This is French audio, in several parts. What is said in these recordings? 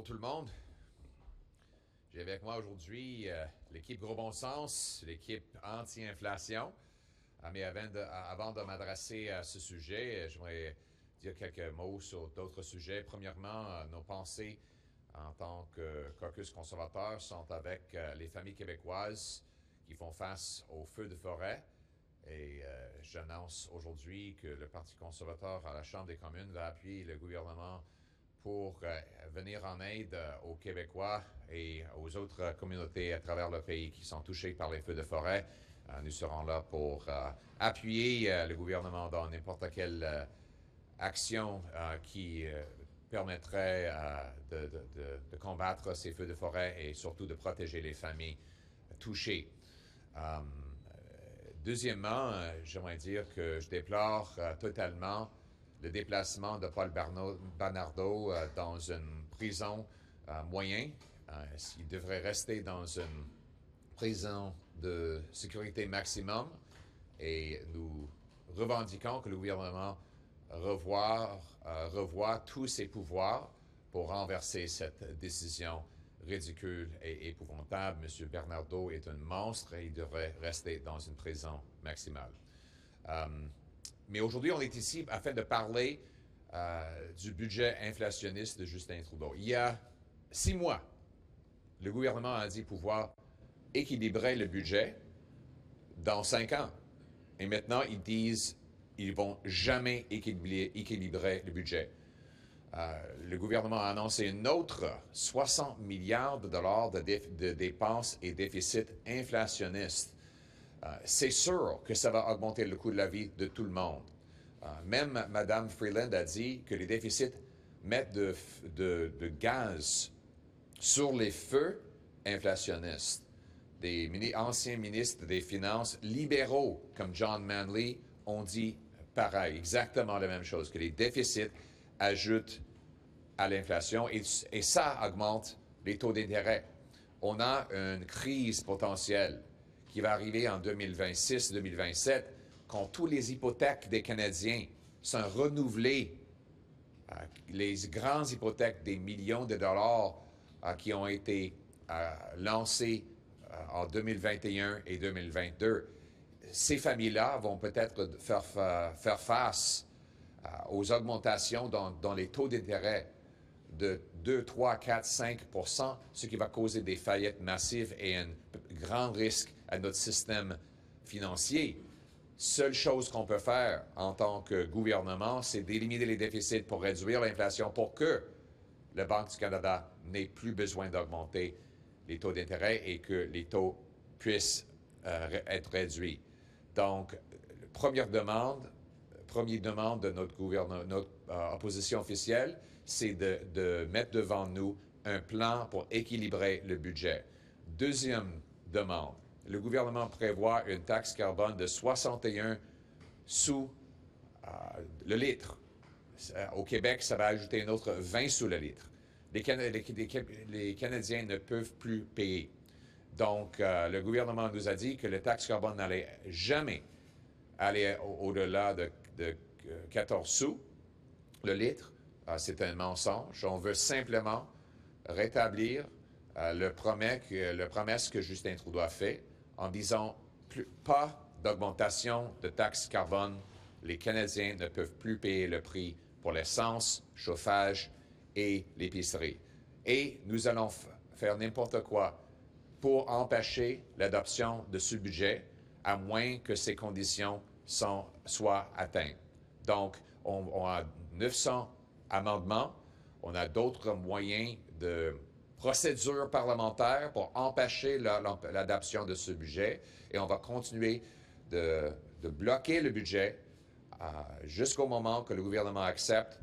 tout le monde. J'ai avec moi aujourd'hui l'équipe Gros Bon Sens, l'équipe anti-inflation. Mais avant de m'adresser à ce sujet, j'aimerais dire quelques mots sur d'autres sujets. Premièrement, nos pensées en tant que caucus conservateur sont avec les familles québécoises qui font face aux feux de forêt. Et j'annonce aujourd'hui que le Parti conservateur à la Chambre des communes va appuyer le gouvernement pour venir en aide aux Québécois et aux autres communautés à travers le pays qui sont touchées par les feux de forêt. Nous serons là pour appuyer le gouvernement dans n'importe quelle action qui permettrait de combattre ces feux de forêt et surtout de protéger les familles touchées. Deuxièmement, j'aimerais dire que je déplore totalement le déplacement de Paul Bernardo dans une prison moyenne. Il devrait rester dans une prison de sécurité maximum et nous revendiquons que le gouvernement revoie tous ses pouvoirs pour renverser cette décision ridicule et épouvantable. M. Bernardo est un monstre et il devrait rester dans une prison maximale. Mais aujourd'hui, on est ici afin de parler du budget inflationniste de Justin Trudeau. Il y a 6 mois, le gouvernement a dit pouvoir équilibrer le budget dans 5 ans. Et maintenant, ils disent qu'ils ne vont jamais équilibrer le budget. Le gouvernement a annoncé une autre 60 milliards de dollars de dépenses et déficits inflationnistes. C'est sûr que ça va augmenter le coût de la vie de tout le monde. Même Mme Freeland a dit que les déficits mettent de gaz sur les feux inflationnistes. Des anciens ministres des Finances libéraux comme John Manley ont dit pareil, exactement la même chose, que les déficits ajoutent à l'inflation et ça augmente les taux d'intérêt. On a une crise potentielle qui va arriver en 2026-2027 quand toutes les hypothèques des Canadiens sont renouvelées. Les grandes hypothèques des millions de dollars qui ont été lancées en 2021 et 2022, ces familles-là vont peut-être faire face aux augmentations dans les taux d'intérêt de 2, 3, 4, 5 %, ce qui va causer des faillites massives et un grand risque à notre système financier. Seule chose qu'on peut faire en tant que gouvernement, c'est d'éliminer les déficits pour réduire l'inflation pour que la Banque du Canada n'ait plus besoin d'augmenter les taux d'intérêt et que les taux puissent être réduits. Donc, première demande de notre opposition officielle, c'est de mettre devant nous un plan pour équilibrer le budget. Deuxième demande, le gouvernement prévoit une taxe carbone de 61 sous le litre. Au Québec, ça va ajouter une autre 20 sous le litre. Les Canadiens ne peuvent plus payer. Donc, le gouvernement nous a dit que la taxe carbone n'allait jamais aller au-delà de 14 sous le litre. C'est un mensonge. On veut simplement rétablir le promesse que Justin Trudeau a fait en disant pas d'augmentation de taxe carbone. Les Canadiens ne peuvent plus payer le prix pour l'essence, chauffage et l'épicerie. Et nous allons faire n'importe quoi pour empêcher l'adoption de ce budget, à moins que ces conditions soient atteintes. Donc, on a 900 amendements, on a d'autres moyens de procédure parlementaire pour empêcher l'adoption de ce budget, et on va continuer de bloquer le budget jusqu'au moment que le gouvernement accepte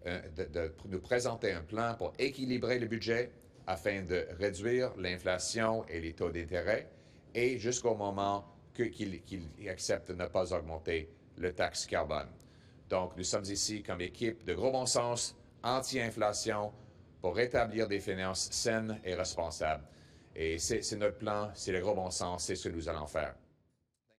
de nous présenter un plan pour équilibrer le budget afin de réduire l'inflation et les taux d'intérêt, et jusqu'au moment qu'il accepte de ne pas augmenter le taxe carbone. Donc, nous sommes ici comme équipe de Gros Bon Sens, anti-inflation, pour rétablir des finances saines et responsables. Et c'est notre plan, c'est le Gros Bon Sens, c'est ce que nous allons faire.